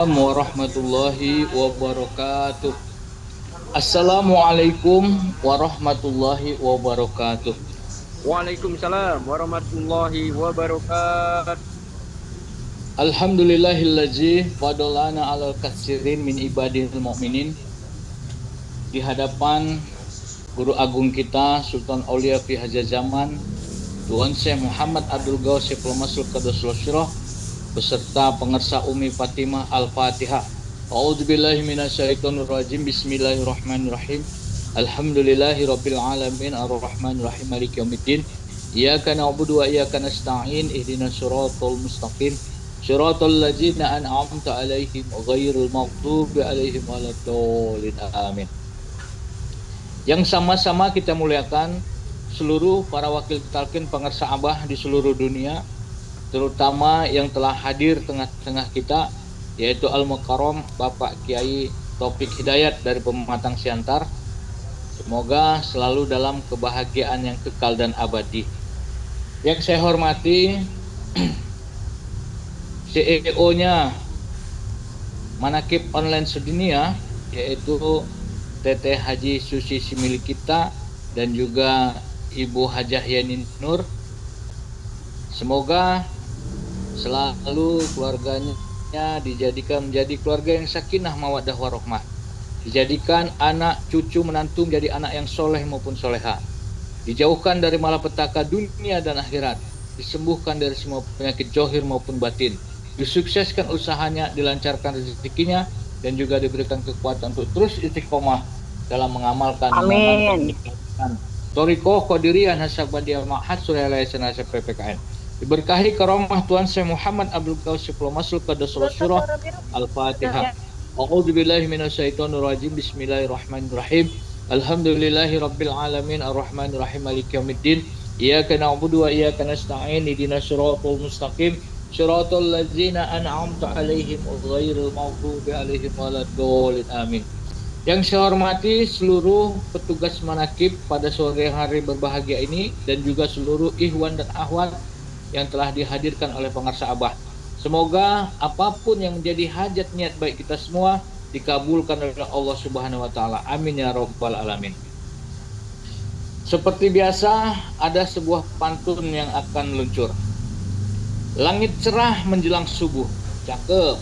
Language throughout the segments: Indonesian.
Warahmatullahi wabarakatuh. Assalamualaikum warahmatullahi wabarakatuh. Waalaikumsalam warahmatullahi wabarakatuh. Alhamdulillahillazi fadolana alal katsirin min ibadil mu'minin. Di hadapan Guru Agung kita Sultan Aulia fi Hadza Zaman Tuan Syekh Muhammad Abdul Ghaus Syekh Qaddasullah beserta pengersa Umi Fatimah Al-Fatihah. A'udzubillahi minasyaitonirrajim. Bismillahirrahmanirrahim. Alhamdulillahirabbil alamin arrahmanirrahim maliki yaumiddin. Iyyaka na'budu wa iyyaka nasta'in ihdinas siratal mustaqim. Shiratal ladzina an'amta 'alaihim ghairil maghdubi 'alaihim waladdallin. Amin. Yang sama-sama kita muliakan seluruh para wakil talqin pengersa Abah di seluruh dunia, terutama yang telah hadir tengah-tengah kita, yaitu Al-Mukarram Bapak Kiai Taufik Hidayat dari Pematang Siantar. Semoga selalu dalam kebahagiaan yang kekal dan abadi. Yang saya hormati CEO-nya Manaqib Online Sedunia, yaitu Teteh Haji Susi si milik kita, dan juga Ibu Hajah Yani Nur. Semoga selalu keluarganya dijadikan menjadi keluarga yang sakinah mawaddah warahmah, dijadikan anak cucu menantu menjadi anak yang soleh maupun soleha, dijauhkan dari malapetaka dunia dan akhirat, disembuhkan dari semua penyakit zahir maupun batin, disukseskan usahanya, dilancarkan rezekinya, dan juga diberikan kekuatan untuk terus istiqomah dalam mengamalkan Toriko Qadiriyah Nasabadiyah Ma'had Surya Yayasan Nasab PPKN. Diberkahi karamah Tuan Syekh Muhammad Abdul Ghaus Syekh Qaddasullah Al-Fatihah. A'udzubillahi minasyaitonirrajim. Bismillahirrahmanirrahim. Alhamdulillahirabbil alamin arrahmanirrahim maliki yaumiddin. Iyyaka na'budu wa iyyaka nasta'in ihdinas siratal mustaqim. Shiratal ladzina an'amta 'alaihim ghairil maghdubi 'alaihim waladdallin. Amin. Yang saya hormati seluruh petugas manaqib pada sore hari berbahagia ini, dan juga seluruh ikhwan dan akhwat yang telah dihadirkan oleh pengarsa Abah. Semoga apapun yang menjadi hajat niat baik kita semua dikabulkan oleh Allah Subhanahu wa taala. Amin ya rabbal alamin. Seperti biasa, ada sebuah pantun yang akan meluncur. Langit cerah menjelang subuh, cakep.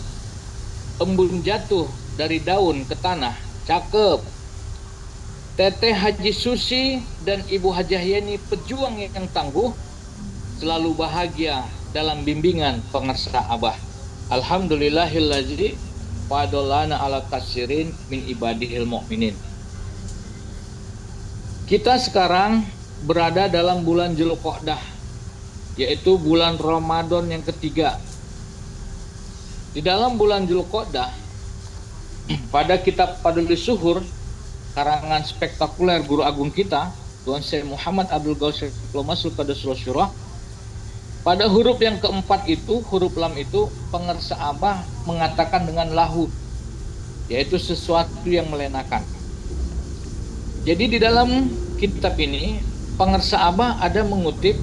Embun jatuh dari daun ke tanah, cakep. Teteh Haji Susi dan Ibu Hajah Yani pejuang yang tangguh, selalu bahagia dalam bimbingan pengersa Abah. Alhamdulillahillazi fadolana ala katsirin min ibadihil mu'minin. Kita sekarang berada dalam bulan Dzulqa'dah, yaitu bulan Ramadan yang ketiga. Di dalam bulan Dzulqa'dah, pada kitab Fadlul Suhur karangan spektakuler guru agung kita Tuan Syekh Muhammad Abdul Ghaus Qaddasullah, pada huruf yang keempat itu, huruf lam itu, pengersa Abah mengatakan dengan lahu, yaitu sesuatu yang melenakan. Jadi di dalam kitab ini pengersa Abah ada mengutip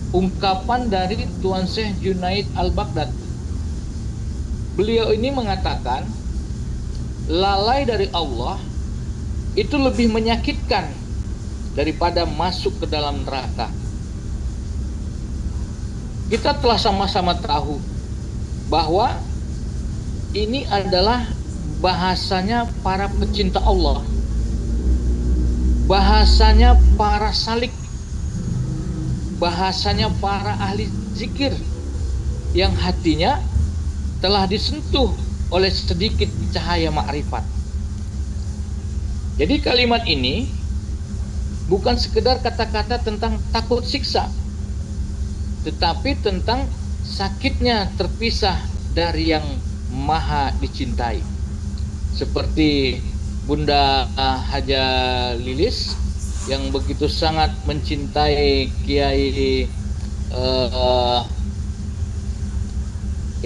ungkapan dari Tuan Syekh Junaid Al-Baghdad. Beliau ini mengatakan, lalai dari Allah itu lebih menyakitkan daripada masuk ke dalam neraka. Kita telah sama-sama tahu bahwa ini adalah bahasanya para pecinta Allah, bahasanya para salik, bahasanya para ahli zikir yang hatinya telah disentuh oleh sedikit cahaya ma'rifat. Jadi kalimat ini bukan sekedar kata-kata tentang takut siksa, tetapi tentang sakitnya terpisah dari yang maha dicintai. Seperti Bunda Haja Lilis yang begitu sangat mencintai Kiai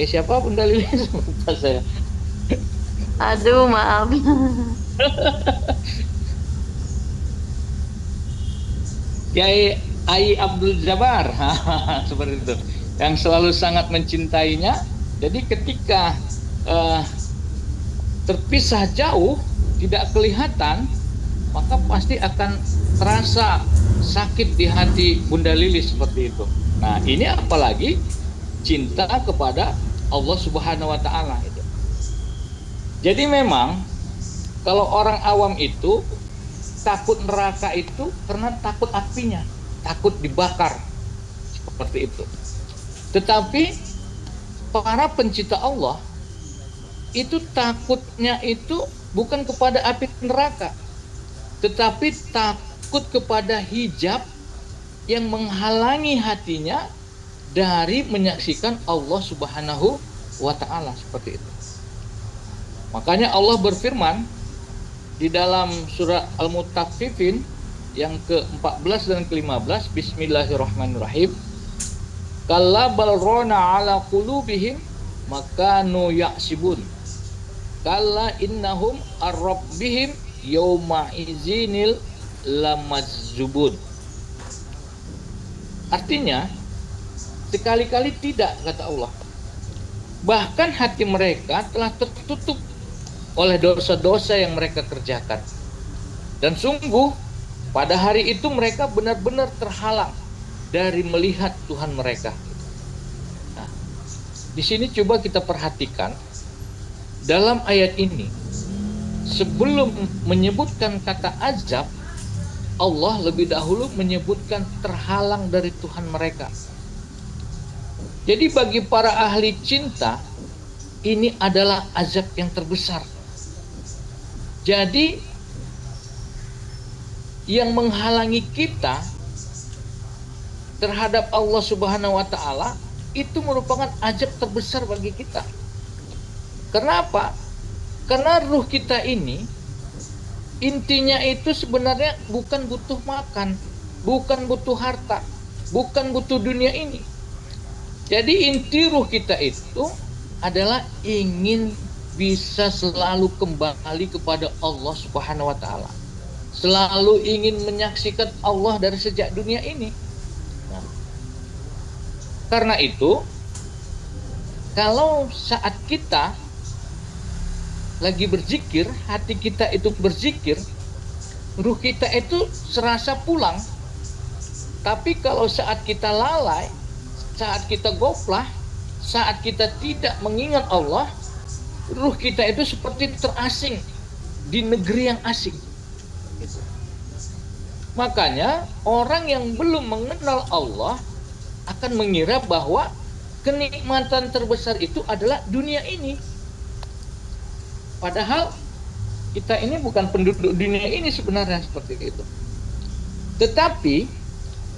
siapa Bunda Lilis? Lupa saya. Aduh, maaf. Kiai Ai Abdul Jabar seperti itu, yang selalu sangat mencintainya. Jadi ketika terpisah jauh, tidak kelihatan, maka pasti akan terasa sakit di hati Bunda Lilis seperti itu. Nah, ini apalagi cinta kepada Allah Subhanahu wa taala itu. Jadi memang kalau orang awam itu takut neraka itu karena takut apinya, takut dibakar seperti itu. Tetapi para pencipta Allah itu takutnya itu bukan kepada api neraka, tetapi takut kepada hijab yang menghalangi hatinya dari menyaksikan Allah Subhanahu wa taala seperti itu. Makanya Allah berfirman di dalam surah Al-Mutaffifin yang ke-14 dan ke-15, Bismillahirrahmanirrahim. Kalla bal rana ala qulubihim makanu ya'sibun. Kalla innahum ar-rabbihim yawma izinil lamazubun. Artinya, sekali-kali tidak, kata Allah. Bahkan hati mereka telah tertutup oleh dosa-dosa yang mereka kerjakan. Dan sungguh pada hari itu mereka benar-benar terhalang dari melihat Tuhan mereka. Nah, di sini coba kita perhatikan dalam ayat ini, sebelum menyebutkan kata azab, Allah lebih dahulu menyebutkan terhalang dari Tuhan mereka. Jadi bagi para ahli cinta, ini adalah azab yang terbesar. Jadi yang menghalangi kita terhadap Allah Subhanahu wa taala itu merupakan azab terbesar bagi kita. Kenapa? Karena ruh kita ini intinya itu sebenarnya bukan butuh makan, bukan butuh harta, bukan butuh dunia ini. Jadi inti ruh kita itu adalah ingin bisa selalu kembali kepada Allah Subhanahu wa taala. Selalu ingin menyaksikan Allah dari sejak dunia ini. Nah, karena itu, kalau saat kita lagi berzikir, hati kita itu berzikir, ruh kita itu serasa pulang. Tapi kalau saat kita lalai, saat kita goflah, saat kita tidak mengingat Allah, ruh kita itu seperti terasing di negeri yang asing. Makanya orang yang belum mengenal Allah akan mengira bahwa kenikmatan terbesar itu adalah dunia ini. Padahal kita ini bukan penduduk dunia ini sebenarnya seperti itu. Tetapi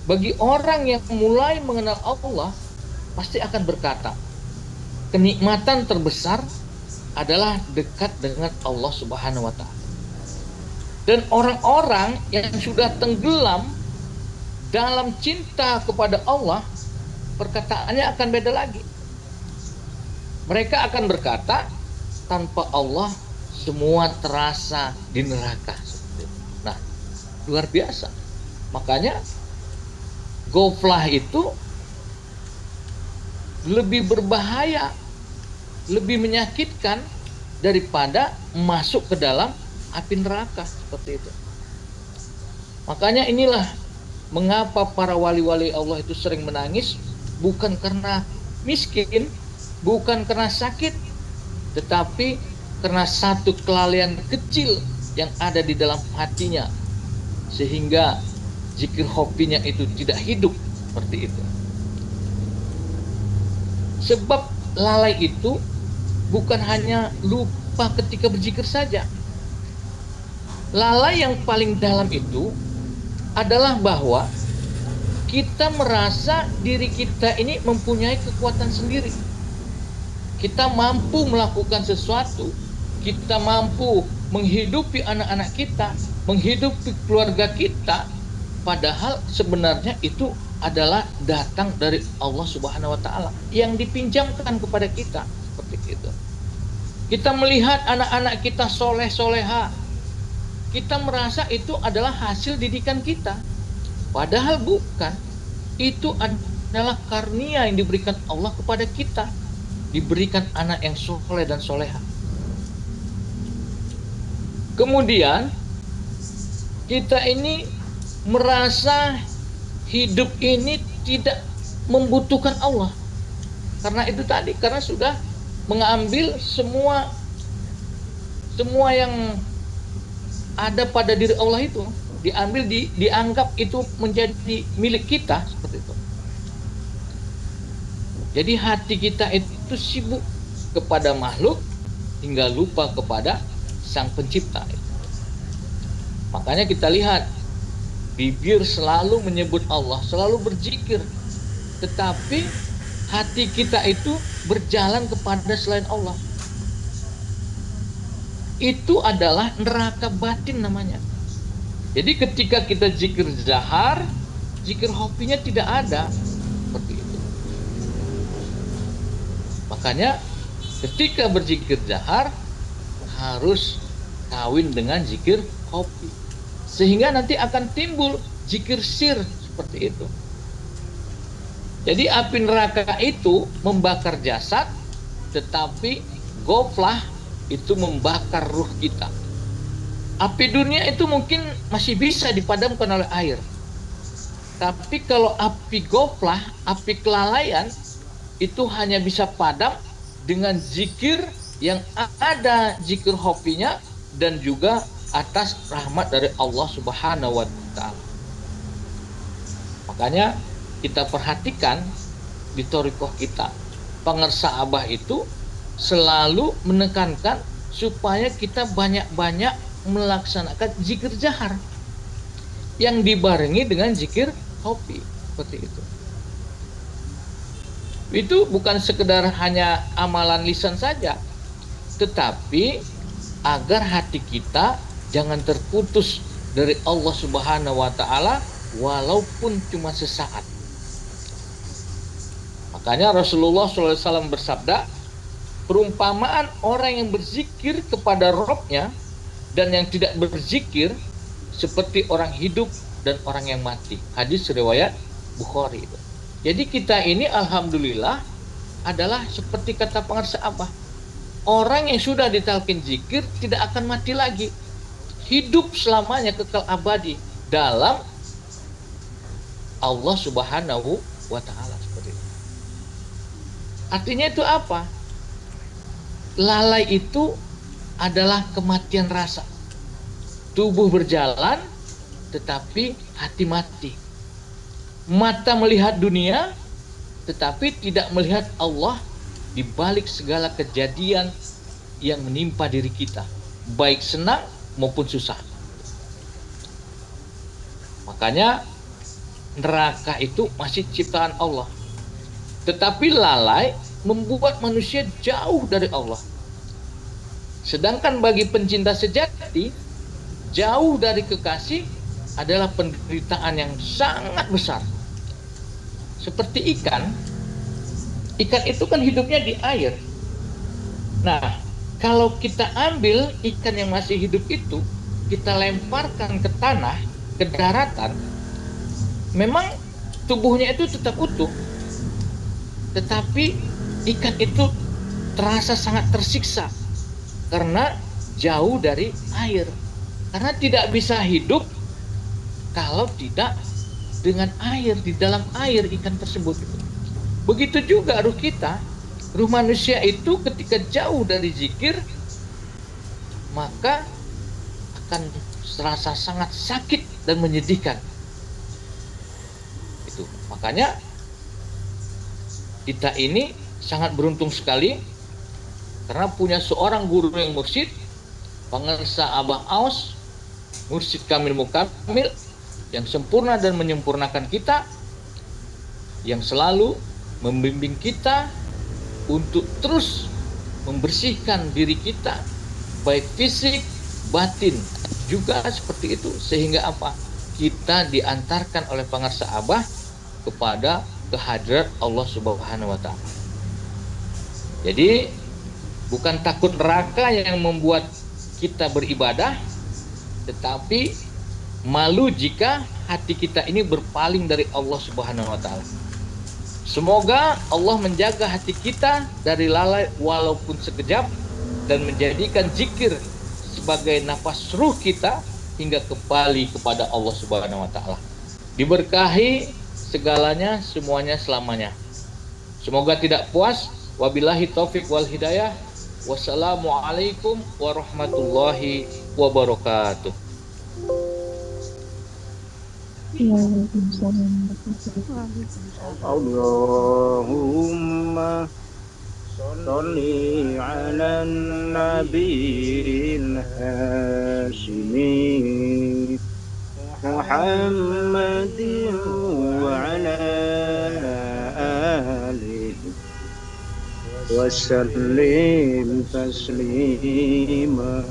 bagi orang yang mulai mengenal Allah, pasti akan berkata, kenikmatan terbesar adalah dekat dengan Allah Subhanahu wa taala. Dan orang-orang yang sudah tenggelam dalam cinta kepada Allah, perkataannya akan beda lagi. Mereka akan berkata, tanpa Allah semua terasa di neraka. Nah, luar biasa. Makanya goflah itu lebih berbahaya, lebih menyakitkan daripada masuk ke dalam api neraka seperti itu. Makanya inilah mengapa para wali-wali Allah itu sering menangis, bukan karena miskin, bukan karena sakit, tetapi karena satu kelalaian kecil yang ada di dalam hatinya, sehingga zikir hobinya itu tidak hidup seperti itu. Sebab lalai itu bukan hanya lupa ketika berzikir saja. Lalai yang paling dalam itu adalah bahwa kita merasa diri kita ini mempunyai kekuatan sendiri. Kita mampu melakukan sesuatu, kita mampu menghidupi anak-anak kita, menghidupi keluarga kita, padahal sebenarnya itu adalah datang dari Allah Subhanahu wa taala yang dipinjamkan kepada kita seperti itu. Kita melihat anak-anak kita soleh-soleha, kita merasa itu adalah hasil didikan kita, padahal bukan. Itu adalah karunia yang diberikan Allah kepada kita, diberikan anak yang soleh dan soleha. Kemudian kita ini merasa hidup ini tidak membutuhkan Allah. Karena itu tadi, karena sudah mengambil semua yang ada pada diri Allah itu, diambil, dianggap itu menjadi milik kita, seperti itu. Jadi hati kita itu sibuk kepada makhluk hingga lupa kepada Sang Pencipta. Makanya kita lihat, bibir selalu menyebut Allah, selalu berzikir, tetapi hati kita itu berjalan kepada selain Allah. Itu adalah neraka batin namanya. Jadi ketika kita zikir zahar, zikir hofinya tidak ada. Seperti itu. Makanya ketika berzikir zahar harus kawin dengan zikir hofi, sehingga nanti akan timbul zikir sir, seperti itu. Jadi api neraka itu membakar jasad, tetapi goflah itu membakar ruh kita. Api dunia itu mungkin masih bisa dipadamkan oleh air, tapi kalau api goflah, api kelalaian, itu hanya bisa padam dengan zikir yang ada zikir hofinya dan juga atas rahmat dari Allah Subhanahu wa Ta'ala. Makanya kita perhatikan di thariqah kita, pengersa abah itu selalu menekankan supaya kita banyak-banyak melaksanakan zikir jahar yang dibarengi dengan zikir hofi, seperti itu. Itu bukan sekedar hanya amalan lisan saja, tetapi agar hati kita jangan terputus dari Allah Subhanahu wa Ta'ala walaupun cuma sesaat. Makanya Rasulullah SAW bersabda, perumpamaan orang yang berzikir kepada Rabb-nya dan yang tidak berzikir seperti orang hidup dan orang yang mati. Hadis riwayat Bukhari itu. Jadi kita ini alhamdulillah adalah seperti kata pengarsa Abah, orang yang sudah ditalkin zikir tidak akan mati lagi, hidup selamanya kekal abadi dalam Allah Subhanahu wa Ta'ala, seperti itu. Artinya itu apa? Lalai itu adalah kematian rasa. Tubuh berjalan tetapi hati mati. Mata melihat dunia tetapi tidak melihat Allah di balik segala kejadian yang menimpa diri kita, baik senang maupun susah. Makanya neraka itu masih ciptaan Allah, tetapi lalai membuat manusia jauh dari Allah. Sedangkan bagi pencinta sejati, jauh dari kekasih adalah penderitaan yang sangat besar. Seperti ikan itu kan hidupnya di air. Nah, kalau kita ambil ikan yang masih hidup itu, kita lemparkan ke tanah, ke daratan, memang tubuhnya itu tetap utuh, tetapi ikan itu terasa sangat tersiksa karena jauh dari air, karena tidak bisa hidup kalau tidak dengan air, di dalam air ikan tersebut. Begitu juga ruh kita, ruh manusia itu ketika jauh dari zikir maka akan terasa sangat sakit dan menyedihkan. Itu makanya kita ini sangat beruntung sekali karena punya seorang guru yang mursyid, pengarsa Abah Aus, mursyid Kamil Mukamil, yang sempurna dan menyempurnakan kita, yang selalu membimbing kita untuk terus membersihkan diri kita, baik fisik, batin juga seperti itu, sehingga apa? Kita diantarkan oleh pengarsa Abah kepada kehadirat Allah Subhanahu wa Ta'ala. Jadi bukan takut neraka yang membuat kita beribadah, tetapi malu jika hati kita ini berpaling dari Allah Subhanahu wa Ta'ala. Semoga Allah menjaga hati kita dari lalai walaupun sekejap dan menjadikan zikir sebagai nafas ruh kita hingga kembali kepada Allah Subhanahu wa taala. Diberkahi segalanya, semuanya selamanya. Semoga tidak puas. Wabillahi taufik wal hidayah. Wassalamualaikum warahmatullahi wabarakatuh. Allahumma sholli ala nabiyil hashimi Muhammadin wa ala alihi wasallim taslima.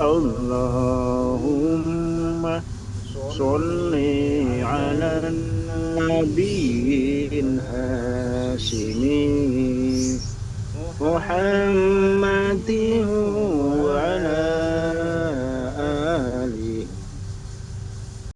Allahumma sholli ala nabiyil hashimi Muhammadin